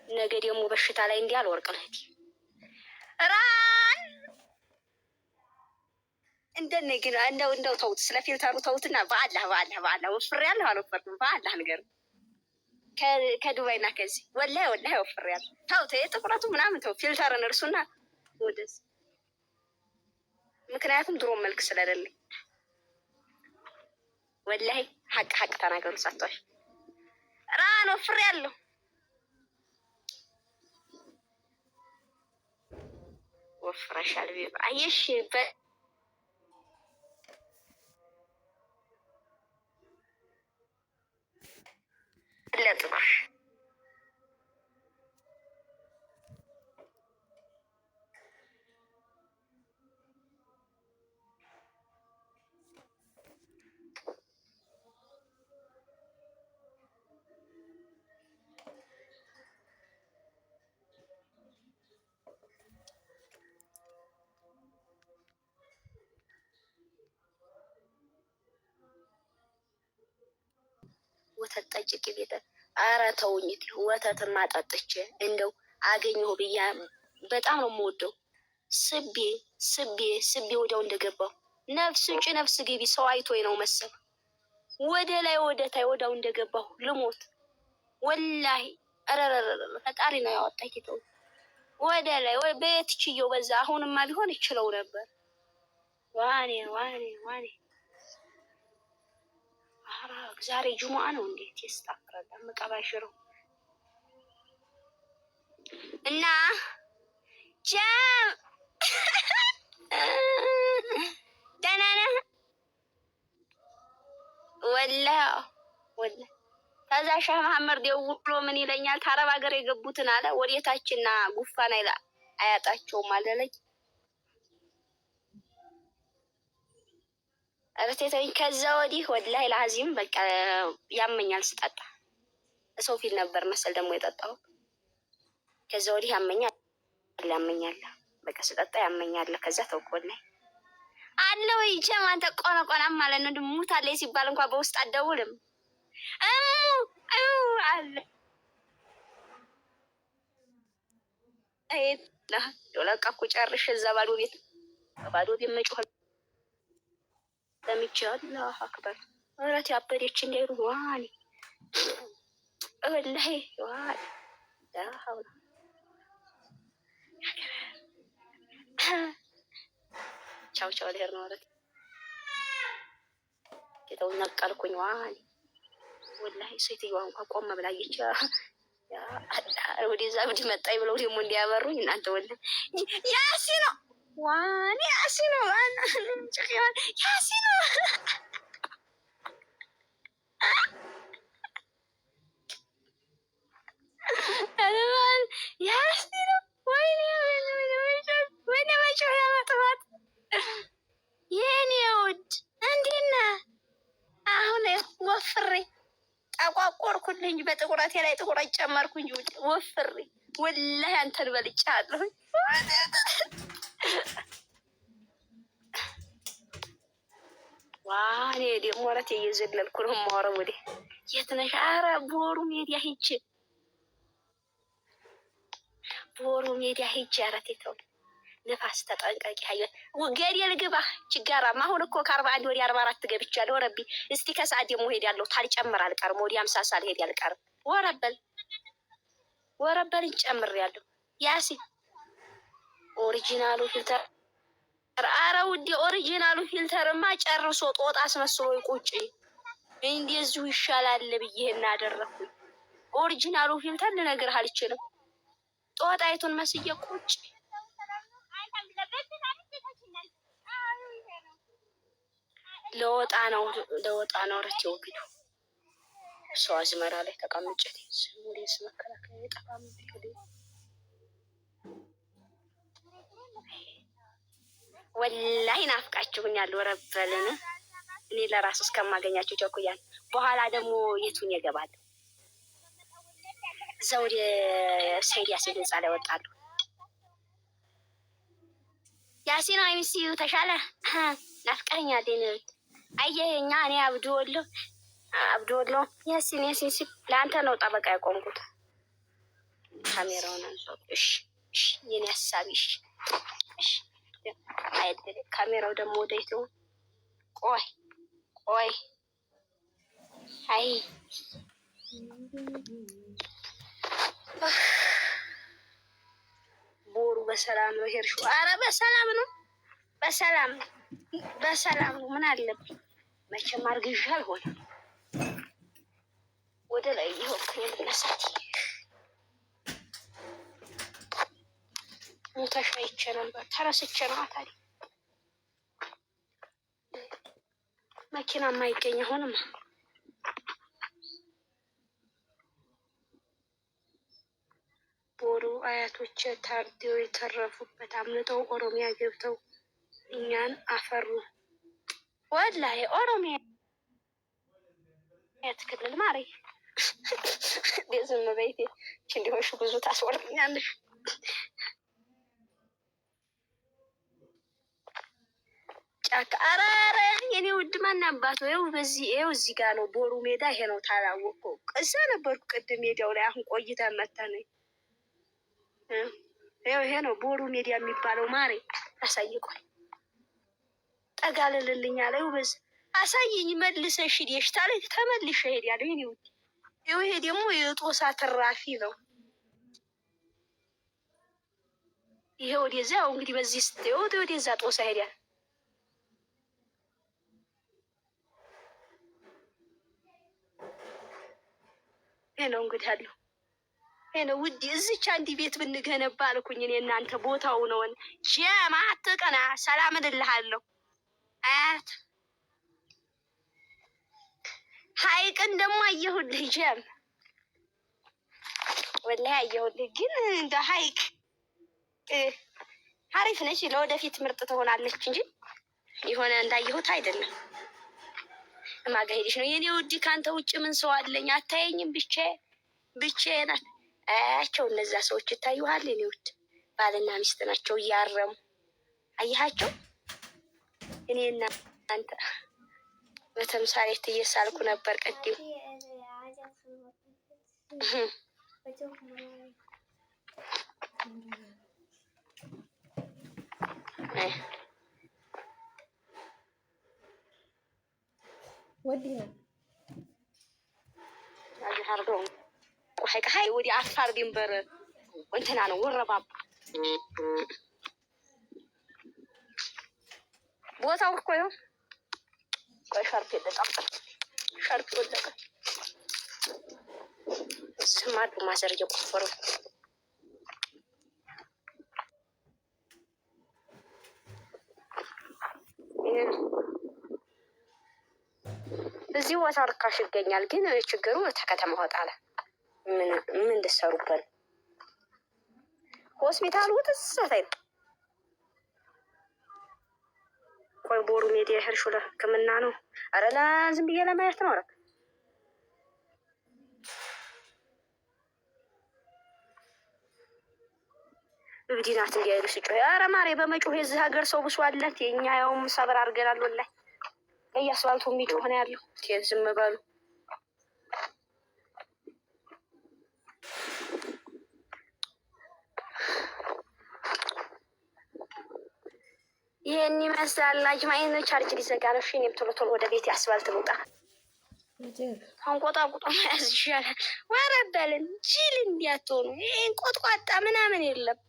ነገ ደግሞ በሽታ ላይ እንዲህ አልወርቅ ነህቲ ራን እንደነ ግን እንደው ተውት፣ ስለ ፊልተሩ ተውትና በአላህ ወፍሬያለሁ አልወፈርኩም። በአላህ ነገር ከዱባይና ከዚህ ወላሂ ወፍሬያለሁ። ተውት፣ ጥቁረቱ ምናምን ተው፣ ፊልተርን እርሱና ወደዚህ። ምክንያቱም ድሮ መልክ ስለሌለኝ ወላሂ ሀቅ ተናገሩ። ሳቷሽ ራን ወፍሬያለሁ። ወፍረሻል ቢባ አየሽ ለጥሽ ወተት ጠጭ ቅቤ ኧረ ተውኝ። ወተትማ ጠጥቼ እንደው አገኘሁ ብያ በጣም ነው የምወደው። ስቤ ወዲያው እንደገባሁ ነፍስ ውጭ ነፍስ ግቢ ሰው አይቶኝ ነው መሰል ወደ ላይ ወደ ታይ ወዲያው እንደገባሁ ልሞት ወላሂ። ኧረ ፈጣሪ ነው ያወጣኝ። ተው ወደ ላይ በየት ችየው በዛ። አሁንማ ቢሆን ይችለው ነበር። ዋኔ ዛሬ ጁሙአ ነው። እንዴት ይስጣፍራል መቀባሽሩ እና ጀም ደህና ነህ? ወላሂ ከዛ ሻህ መሐመድ ደውሎ ምን ይለኛል? ታረብ ሀገር የገቡትን አለ ወዴታችንና ጉፋን አያጣቸውም አለለኝ። እርቴተኝ ከዛ ወዲህ ወላሂ ለአዚም በቃ ያመኛል ስጠጣ። ሰው ፊል ነበር መሰል ደግሞ የጠጣው። ከዛ ወዲህ ያመኛል በቃ ስጠጣ ያመኛል። ከዛ ተውኩ ወላሂ አለ ወይ ጀም አንተ ቆነቆናም ማለት ነው። ድሙት አለ ሲባል እንኳን በውስጥ አደውልም አለ ለቃኩ ጨርሽ እዛ ባዶ ቤት መጮህ ለሚቻለው አክበር ወራት ያበደች እንደሩ ዋኒ ወላሂ ዋኒ ዳው ቻው ለሄር ነው ወራት ከተው ነቀልኩኝ ዋኒ ወላሂ ሴትዮዋ እንኳን ቆም ብላ ይቻ ያ ወዲዛ ብድ መጣይ ብለው ደግሞ እንዲያበሩኝ እናንተ ወላሂ ያሲኖ ዋኒ ያሲኖ ዋና ጭቂዋን ያሲኖ ያሲኖ ወይኔ መጮህ ያመጥባት የኔ ውድ እንዴት ነህ? አሁን ወፍሬ ጠቋቆርኩልህ እንጂ በጥቁረቴ ላይ ጥቁረት ጨመርኩ እንጂ ወፍሬ ወላሂ አንተን በልጬሃለሁ። ዋኔ ደግሞ ወራት እየዘለልኩ ነው የማወራው። ወዴ የት ነሽ? ኧረ ቦሩ ሜዲያ ሂጅ ኧረ ተው ነፋስ ተጠንቀቂ። ሀይወት ገደል ግባ ችጋራማ። አሁን እኮ ከ41 ወደ 44 ገብቻለሁ። ረቢ እስቲ ከሰዓት ደግሞ ሄዳለሁ። ታልጨምር አልቀርም። ወደ 50 ሳልሄድ አልቀርም። ወረበል ጨምሬያለሁ። ያሲን ኦሪጂናሉ ፊልተር ኧረ ውዴ ኦሪጂናሉ ፊልተርማ ጨርሶ ጦጣ አስመስሎ ቁጭ እንደዚሁ ይሻላል ብዬ እናደረኩኝ። ኦሪጂናሉ ፊልተር ልነግርህ አልችልም። ጦጣይቱን መስዬ ቁጭ ለወጣ ነው ረቴ ወግዱ ሰው አዝመራ ላይ ተቀምጬ ሙሪስ መከላከያ የጠፋም ቢከደ ወላሂ ናፍቃችሁኛል። ወረበልን እኔ ለራስ እስከማገኛቸው ቸኩያል። በኋላ ደግሞ የቱን ይገባል? ዘውድ ሰይድ ያሲን ህንጻ ላይ ወጣሉ። ያሲን አይምሲዩ ተሻለ ናፍቀኛል። አየኛ እኔ አብዱ ወሎ ያሲን ለአንተ ነው ጠበቃ ያቆምኩት። ካሜራውን አንሳው። እሺ እሺ፣ የኔ ሀሳብ እሺ እሺ። አይደል ካሜራው ደግሞ ወዴት ነው? ቆይ ቆይ፣ አይ ቦሩ በሰላም ነው ሄድሽው? ኧረ በሰላም ነው፣ በሰላም በሰላም ነው። ምን አለብኝ መቼም አርግዣ አልሆነም። ወደ ላይ ይኸው ከነሳት ሞተሻ ይቼ ነበር ተረስቼ ነው። ታዲያ መኪና የማይገኝ አሁንም ቦሩ አያቶች ታርደው የተረፉበት አምልጠው ኦሮሚያ ገብተው እኛን አፈሩ። ወላሂ ኦሮሚያ ክልል ማሪ ዝም በይቴ እንዲሆንሽ ብዙ ታስወርኛለሽ። ጫካ አራረ የኔ ውድ ማን አባቱ ይኸው በዚህ ይኸው እዚህ ጋር ነው ቦሩ ሜዳ። ይሄ ነው ታላወቀው እዛ ነበርኩ ቅድም ሜዳው ላይ አሁን ቆይታ መተነ ይኸው ይሄ ነው ቦሩ ሜዳ የሚባለው ማሬ። አሳይቆል ጠጋልልልኛ ላይ በዚህ አሳየኝ መልሰሽ ሄደሽ ታዲያ ተመልሼ እሄዳለሁ የኔ ውድ። ይኸው ይሄ ደግሞ የጦሳ ትራፊ ነው። ይሄ ወደዚያ እንግዲህ በዚህ ስትይው ወደዛ ጦሳ ሄዳል። ይሄ ነው እንግዲህ አለው። ይሄ ነው ውድ። እዚች አንድ ቤት ብንገነባ አልኩኝ እኔ እናንተ ቦታው ነውን ጀማ አትቀና። ሰላም እልልሃለሁ አያት ሀይቅን ደግሞ አየሁልህ ጀም ወላሂ አየሁልህ። ግን እንደ ሀይቅ አሪፍ ነች፣ ለወደፊት ምርጥ ትሆናለች እንጂ የሆነ እንዳየሁት አይደለም። እማጋ ሄድሽ ነው የኔ ውድ። ከአንተ ውጭ ምን ሰው አለኝ? አታየኝም? ብቻዬን ናት። አያቸው እነዛ ሰዎች ይታዩሃል የኔ ውድ? ባልና ሚስት ናቸው እያረሙ አየሃቸው። እኔና አንተ በተምሳሌት እየሳልኩ ነበር ቅድም። ሀይ ወዲ አፋር ድንበር እንትና ነው ወረባባ ቦታው እኮ ነው። ቆይ ሻርፕ የለጣም ሻርፕ ወለቀ። ስማዱ ማዘር እየቆፈሩ እዚህ ቦታ ርካሽ ይገኛል። ግን ችግሩ ተከተማ ወጣለ። ምን እንደሰሩበት ሆስፒታል ወጥተሳታይ ቆይ ቦሩ ሜዳ ሄርሹ ለሕክምና ነው። አረ ዝም ብዬ ለማየት ነው። አረክ እብዲናት እንዲያይሉ ሲጮህ አረ ማሬ በመጮህ የዚህ ሀገር ሰው ብሷለት። የኛ ያውም ሰብር አድርገናል። ወላሂ ለያስባልቱ የሚጮህ ነው ያለው። ዝም በሉ። ይሄን ይመስላል። አጅማይን ቻርጅ ሊዘጋ ነው። እሺ እኔም ቶሎ ቶሎ ወደ ቤት አስባልት ልውጣ። አንቆጣቁጦ መያዝ ይሻላል። ወረበልን ጅል እንዲያትሆኑ ይህን ቆጥቋጣ ምናምን የለም።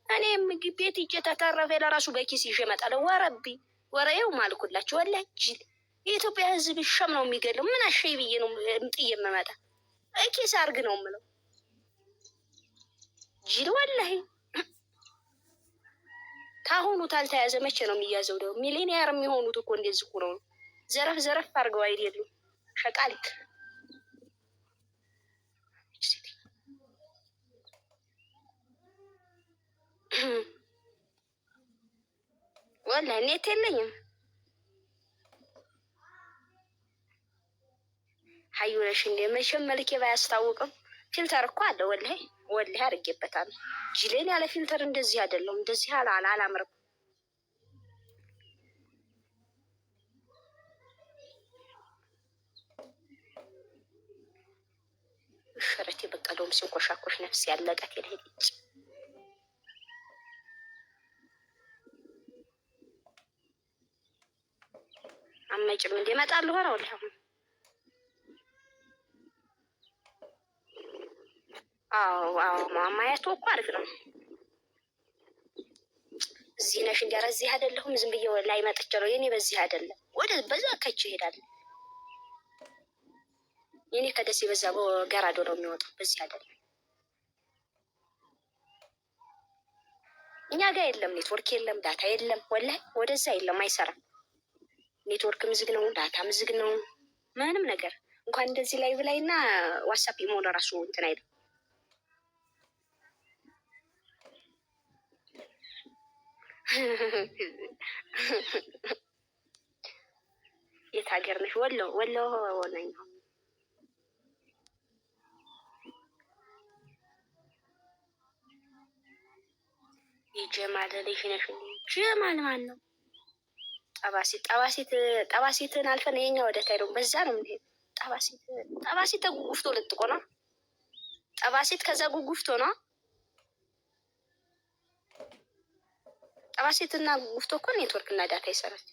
እኔ ምግብ ቤት ይዤ ተተረፈ ለራሱ በኪስ ይዤ እመጣለሁ። ወረቢ ወረየው ማልኩላችሁ። ወላሂ ጅል የኢትዮጵያ ሕዝብ ሸም ነው የሚገለው። ምን አሸይ ብዬ ነው ጥዬ የምመጣ? ኪስ አርግ ነው የምለው። ጅል ወላሂ ካሁኑ ታልተያዘ መቼ ነው የሚያዘው? ደግሞ ሚሊኒየር የሚሆኑት እኮ እንደዚህ እኮ ነው። ዘረፍ ዘረፍ አድርገው አይደሉም ሸቃሊት። ወላሂ ኔት የለኝም። ሀዩነሽ እንደ መቼም መልኬ ባያስታውቅም ፊልተር እኮ አለ። ወላሂ አድርጌበታለሁ። ጅሌን ያለ ፊልተር እንደዚህ አይደለም። እንደዚህ አላምርም። ሸረቴ በቃ ደም ሲንኮሻኮሽ ነፍስ ያለቀት የለች። አመጭም እንደ እመጣለሁ ሆነ ወላሂ አዎ ማማያቱ እኮ አሪፍ ነው። እዚህ ነሽ እንዲያረ እዚህ አይደለሁም። ዝም ብዬ ላይ መጥቼ ነው የኔ በዚህ አይደለም ወደ በዛ ከች ይሄዳል። የኔ ከደሴ በዛ ገራዶ ነው የሚወጣው በዚህ አይደለም። እኛ ጋር የለም ኔትወርክ የለም ዳታ የለም ወላሂ ወደዛ የለም አይሰራም። ኔትወርክ ምዝግ ነው ዳታ ምዝግ ነው ምንም ነገር እንኳን እንደዚህ ላይ ብላይና ዋትስአፕ ኢሞ ለራሱ እንትን አይደል። የት ሀገር ነሽ? ወሎ ነኝ። የጀማል ልጅ ነሽ? ጀማል ማን ነው? ጠባሲትን አልፈን የኛ ወደ ታይሮ በዛ ነው የምንሄድ። ጠባሲት ተጉጉፍቶ ልጥቆ ነው። ጠባሲት ከዛ ጉጉፍቶ ነው። ጠባሲትና ጉጉፍቶ እኮ ኔትወርክ እና ዳታ ይሰራል።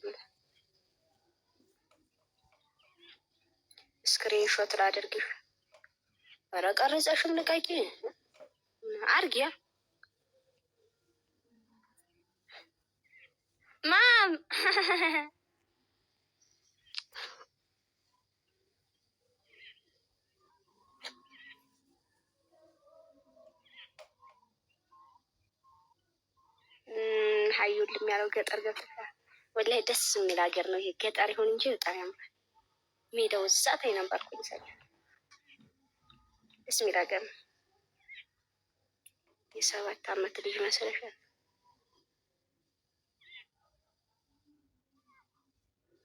ስክሪን ሾት ላድርግሽ። ኧረ ቀረጸሽም ልቀቂ አርጊያ ማም ሀዩል የሚያለው ገጠር ገብተሻል። ወላሂ ደስ የሚል ሀገር ነው ይሄ። ገጠር ይሁን እንጂ በጣም ያምራል። ሜዳው እዛት አይነበርኩኝ ሰ ደስ የሚል ሀገር ነው። የ7 ዓመት ልጅ መሰለሻል።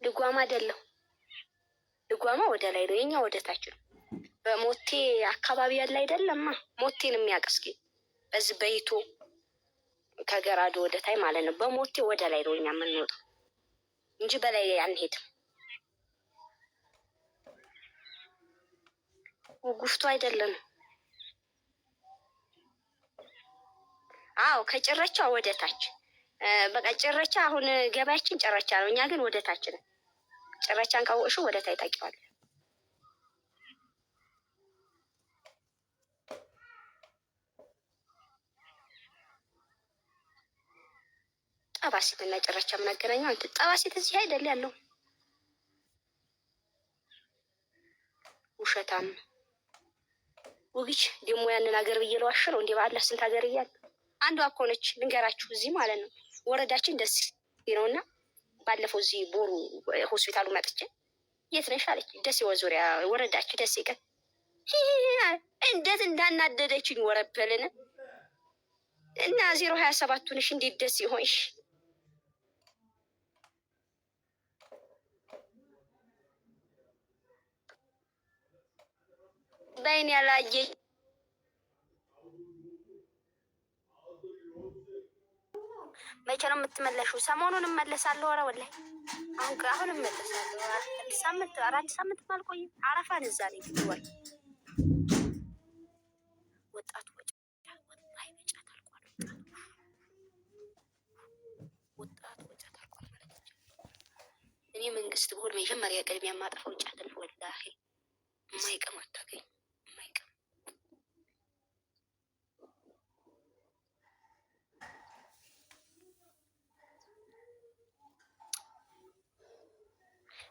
ልጓማ አይደለሁ። ልጓማ ወደ ላይ ነው፣ የኛ ወደ ታች ነው። በሞቴ አካባቢ ያለ አይደለማ። ሞቴን የሚያውቅ እስኪ በዚህ በይቶ ከገራዶ ወደ ታይ ማለት ነው። በሞቴ ወደ ላይ ነው እኛ የምንወጣው እንጂ በላይ አንሄድም። ጉፍቶ አይደለም። አዎ ከጭረቻ ወደ ታች በቃ ጭረቻ። አሁን ገበያችን ጭረቻ ነው፣ እኛ ግን ወደ ታች ነው። ጭረቻን ካወቅሽው ወደ ታይ ታውቂዋለሽ። ጠባሲት እና ጭረቻ ምን አገናኘው? አንተ ጠባሲት እዚህ አይደል ያለው? ውሸታም ውግች ደግሞ ያንን ሀገር ብዬ ለዋሽ ነው እንዴ? በአላህ ስንት ሀገር እያለ አንዷ እኮ ነች ልንገራችሁ። እዚህ ማለት ነው ወረዳችን ደስ ነውና ባለፈው እዚህ ቦሩ ሆስፒታሉ መጥቼ የት ነሽ አለች። ደሴ ዙሪያ ወረዳችን ደሴ ቀን እንዴት እንዳናደደችኝ ወረበልን እና 027 ነሽ እንዴት ደስ ይሆንሽ? በይን ያላየ መቼ ነው የምትመለሺው? ሰሞኑን እመለሳለሁ። ኧረ ወላሂ አሁን እመለሳለሁ። 4 ሳምንት አልቆይም። አረፋን እዛ ላይ ትወል ወጣቱ ወጣት አልቋል ማለት ነው። እኔ መንግስት ብሆን መጀመሪያ ቅድሚያ የማጠፋው ጫትን ወላሂ የማይቀም አታገኝ የማይቀም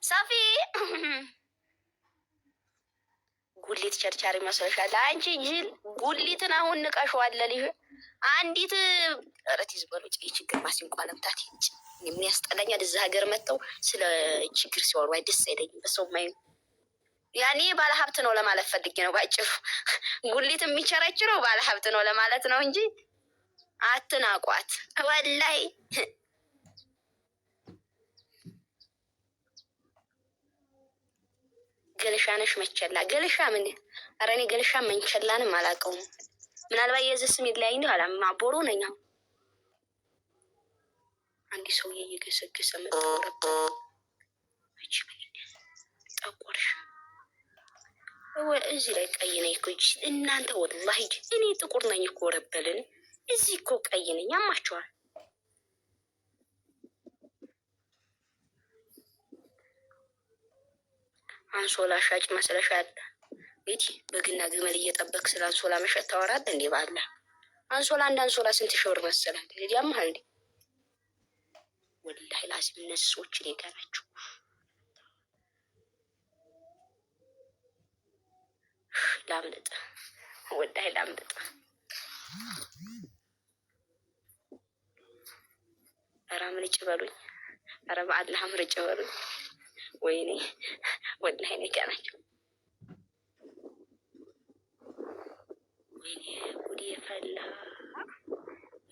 ሳፊ ጉሊት ቸርቻሪ መስለሻል አንቺ ጅል። ጉሊትን አሁን ንቀሽዋለል። ይሄ አንዲት ረት ይዝበሉ ችግር ማሲንቋ ለምታት የሚያስጠላኛል። እዛ ሀገር መጥተው ስለ ችግር ሲወሩ አይ ደስ አይለኝም። በሰው ማይ ያኔ ባለሀብት ነው ለማለት ፈልጌ ነው ባጭሩ። ጉሊት የሚቸረችረው ባለሀብት ነው ለማለት ነው እንጂ አትናቋት ወላይ። ገልሻነሽ መቸላ ገልሻ ምን? ኧረ እኔ ገልሻ መንቸላንም አላውቀውም። ምናልባት የዚህ ስም ይለያይ እንዲሁ አላማ ቦሮ ነኝ። አንዲ ሰውዬ እየገሰገሰ መጣ። ጠቆርሽ እዚህ ላይ ቀይ ነኝ እኮ እናንተ ወላሂ እኔ ጥቁር ነኝ እኮ ረበልን እዚህ እኮ ቀይ ነኝ ያማችኋል። አንሶላ ሻጭ መስለሻል ቤቲ በግና ግመል እየጠበቅ ስለ አንሶላ መሸጥ ታወራለህ እንዴ? ባለ አንሶላ አንድ አንሶላ ስንት ሺህ ብር መሰለህ? ያማል እንዴ? ወላሂ ላዚም እነዚህ ሰዎች እኔ ጋር ናቸው። ላምልጥ ወላሂ ላምልጥ። ኧረ ምርጭ በሉኝ። ኧረ በአላህ ምርጭ በሉኝ። ወይኔ ወላሂ እኔ ጋር ናቸው። ወይኔ ጉዴ ፈላ።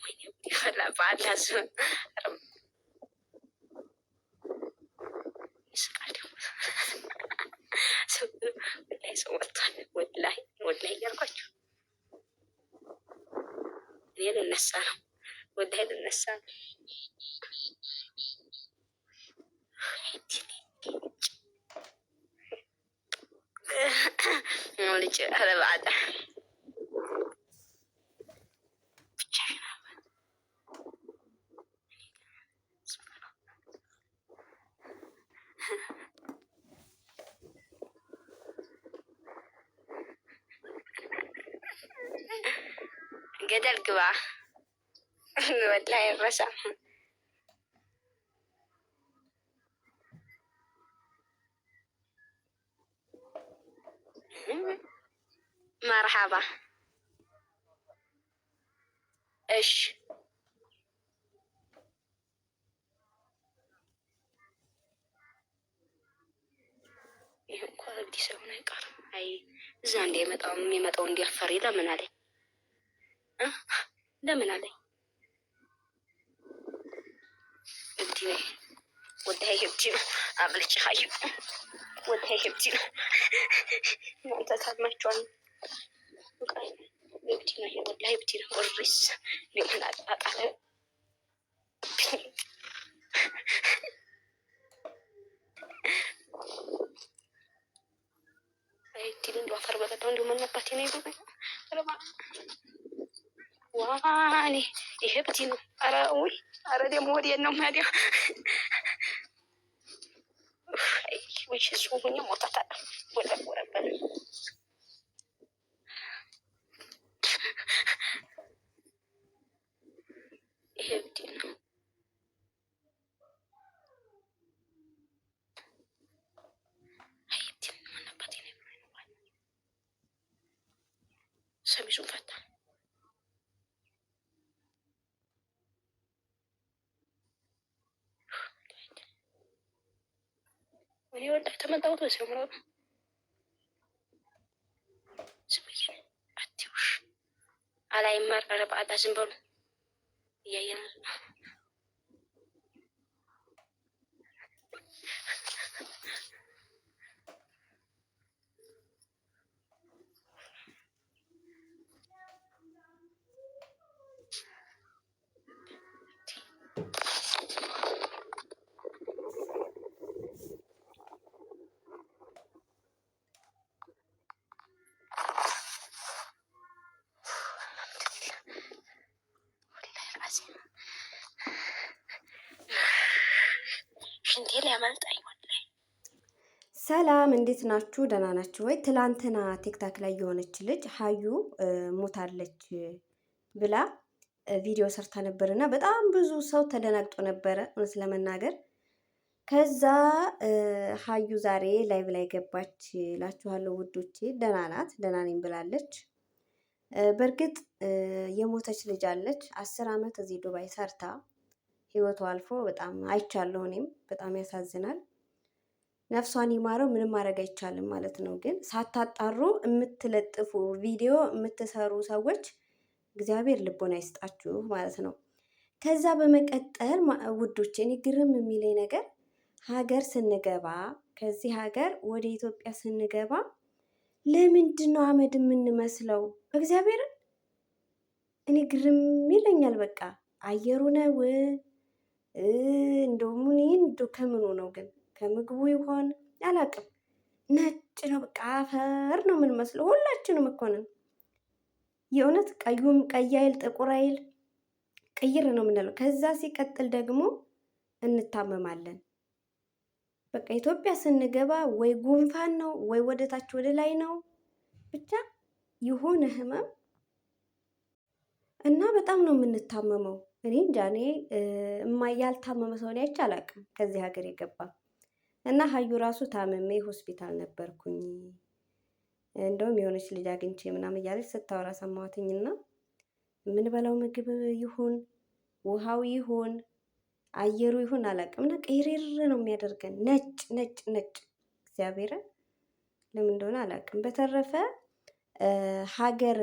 ወይኔ ጉዴ ፈላ። በአላህ ስም ይስቃል ደግሞ ወላሂ ሰው ወጥቷል። ወላሂ ወላሂ እያልኳቸው እኔ ልነሳ ነው። ወላሂ ልነሳ ነው። ልጅ ኧረ በአላህ ገደል ግባ ወላሂ አይረሳም። መርሐባ እሺ ይህ እኮ እብድ ሰውን አይቀርም። አይ እዛ የሚመጣው እንዲያፈር ለምን አለኝ ለምን አለኝ። እብድ ነው ወላሂ እብድ ነው። አብልጭ ሀዩ ወላሂ እብድ ነው። እናንተ ታማችኋል። እብድ ነው ወላሂ እብድ ነው። ወሪስ ሊሆን አጣጣለ አይቲን አፈር በለጠው እንዲሁ መነባት ነው ይሉ ዋኔ ይሄ ብቲ ነው። ኧረ ውይ ኧረ ደግሞ ወዲያ ነው ማዲያ ወይ እሱ ሁኛ ሞታታ ወደ ወረበለ ይሄ ብቲ ነው። አይቲን መነባት ነው ሰሚሱን ፈታ እኔ ወላሂ ተመጣውቶ ሲያምራ ዝምዬ አትውሽ አላይማር። ኧረ በአላህ ዝም በሉ እያየን ሽንቴ ሊያመልጠኝ ወላሂ። ሰላም እንዴት ናችሁ? ደህና ናችሁ ወይ? ትላንትና ቲክታክ ላይ የሆነች ልጅ ሀዩ ሞታለች ብላ ቪዲዮ ሰርታ ነበር እና በጣም ብዙ ሰው ተደናግጦ ነበረ እውነት ለመናገር። ከዛ ሀዩ ዛሬ ላይቭ ላይ ገባች እላችኋለሁ ውዶቼ። ደህና ናት፣ ደህና ነኝ ብላለች። በእርግጥ የሞተች ልጅ አለች 10 ዓመት እዚህ ዱባይ ሰርታ ህይወቱ አልፎ በጣም አይቻለሁ። እኔም በጣም ያሳዝናል። ነፍሷን ይማረው። ምንም ማድረግ አይቻልም ማለት ነው። ግን ሳታጣሩ የምትለጥፉ ቪዲዮ የምትሰሩ ሰዎች እግዚአብሔር ልቦና ይስጣችሁ ማለት ነው። ከዛ በመቀጠል ውዶቼ እኔ ግርም የሚለኝ ነገር ሀገር ስንገባ ከዚህ ሀገር ወደ ኢትዮጵያ ስንገባ ለምንድን ነው አመድ የምንመስለው? እግዚአብሔርን እኔ ግርም ይለኛል። በቃ አየሩ ነው እንደውም እኔ እንደው ከምኑ ነው ግን ከምግቡ ይሆን አላውቅም። ነጭ ነው በቃ አፈር ነው የምንመስለው። ሁላችንም እኮ ነን የእውነት ቀዩም ቀይ አይል ጥቁር አይል ቅይር ነው የምንለው። ከዛ ሲቀጥል ደግሞ እንታመማለን። በቃ ኢትዮጵያ ስንገባ ወይ ጉንፋን ነው ወይ ወደ ታች ወደ ላይ ነው ብቻ የሆነ ህመም እና በጣም ነው የምንታመመው። እኔ እንጃ እኔ ያልታመመ ሰው ላይ አይቼ አላውቅም ከዚህ ሀገር የገባ እና ሀዩ ራሱ ታመሜ ሆስፒታል ነበርኩኝ። እንደውም የሆነች ልጅ አግኝቼ ምናምን እያለች ስታወራ ሰማሁትኝና የምንበላው ምግብ ይሁን ውሃው ይሁን አየሩ ይሁን አላውቅም እና ቅይርር ነው የሚያደርገን ነጭ ነጭ ነጭ እግዚአብሔርን ለምን እንደሆነ አላውቅም። በተረፈ ሀገር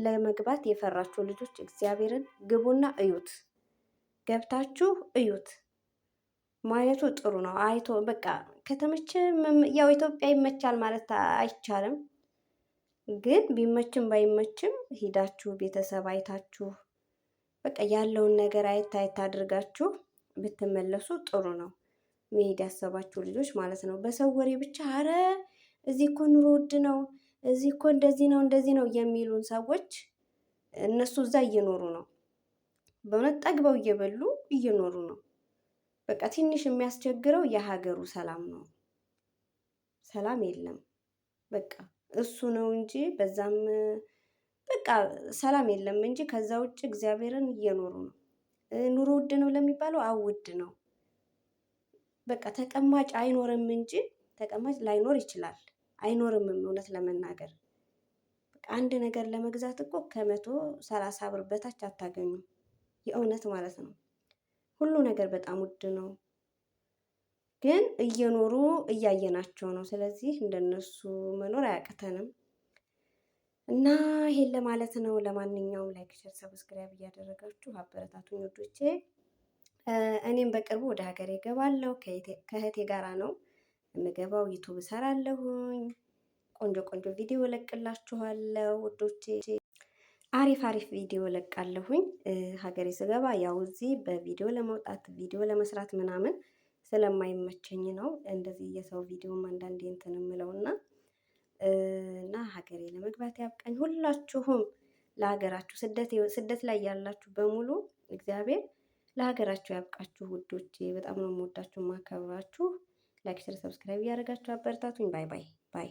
ለመግባት የፈራችሁ ልጆች እግዚአብሔርን ግቡና እዩት፣ ገብታችሁ እዩት። ማየቱ ጥሩ ነው። አይቶ በቃ ከተመቸ ያው ኢትዮጵያ ይመቻል ማለት አይቻልም፣ ግን ቢመችም ባይመችም ሂዳችሁ ቤተሰብ አይታችሁ በቃ ያለውን ነገር አየት አድርጋችሁ ብትመለሱ ጥሩ ነው። መሄድ ያሰባችሁ ልጆች ማለት ነው። በሰው ወሬ ብቻ አረ እዚህ እኮ ኑሮ ውድ ነው፣ እዚህ እኮ እንደዚህ ነው የሚሉን ሰዎች እነሱ እዛ እየኖሩ ነው። በእውነት ጠግበው እየበሉ እየኖሩ ነው። በቃ ትንሽ የሚያስቸግረው የሀገሩ ሰላም ነው። ሰላም የለም በቃ እሱ ነው እንጂ በዛም በቃ ሰላም የለም እንጂ ከዛ ውጭ እግዚአብሔርን እየኖሩ ነው። ኑሮ ውድ ነው ለሚባለው ውድ ነው። በቃ ተቀማጭ አይኖርም እንጂ ተቀማጭ ላይኖር ይችላል። አይኖርምም እውነት ለመናገር በቃ አንድ ነገር ለመግዛት እኮ ከ130 ብር በታች አታገኙም። የእውነት ማለት ነው። ሁሉ ነገር በጣም ውድ ነው። ግን እየኖሩ እያየናቸው ነው። ስለዚህ እንደነሱ መኖር አያቅተንም እና ይሄን ለማለት ነው። ለማንኛውም ላይክ፣ ሼር፣ ሰብስክራይብ እያደረጋችሁ አበረታቱኝ ወዶቼ። እኔም በቅርቡ ወደ ሀገሬ እገባለሁ። ከእህቴ ጋራ ነው የምገባው። ዩቱብ እሰራለሁኝ። ቆንጆ ቆንጆ ቪዲዮ እለቅላችኋለሁ ውዶቼ። አሪፍ አሪፍ ቪዲዮ እለቃለሁኝ። ሀገሬ ስገባ ያው እዚህ በቪዲዮ ለመውጣት ቪዲዮ ለመስራት ምናምን ስለማይመቸኝ ነው እንደዚህ የሰው ቪዲዮም አንዳንዴ እንትን የምለውና ሀገሬ ለመግባት ያብቃኝ። ሁላችሁም ለሀገራችሁ ስደት ላይ ያላችሁ በሙሉ እግዚአብሔር ለሀገራችሁ ያብቃችሁ ውዶቼ። በጣም ነው የምወዳችሁ ማከብራችሁ። ላይክ፣ ሼር፣ ሰብስክራይብ እያደረጋችሁ አበረታቱኝ። ባይ ባይ ባይ